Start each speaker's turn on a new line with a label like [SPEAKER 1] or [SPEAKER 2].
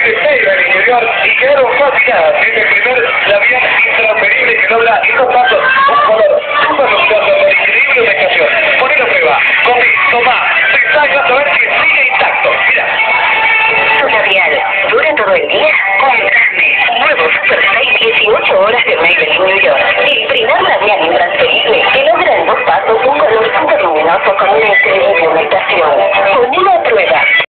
[SPEAKER 1] de pega en el interior y quedaron fascinadas. Es el primer labial intransferible que logra estos pasos, un color súper luminoso con increíble ubicación. Ponelo a prueba, comí, tomá, pensá y vas a ver que sigue intacto. Mira.
[SPEAKER 2] Tu labial dura todo el día. Comprame. Nuevo Super Stay 18 horas de Maybelline New York. El primer labial intransferible que logra en 2 pasos un color súper luminoso con una increíble humectación.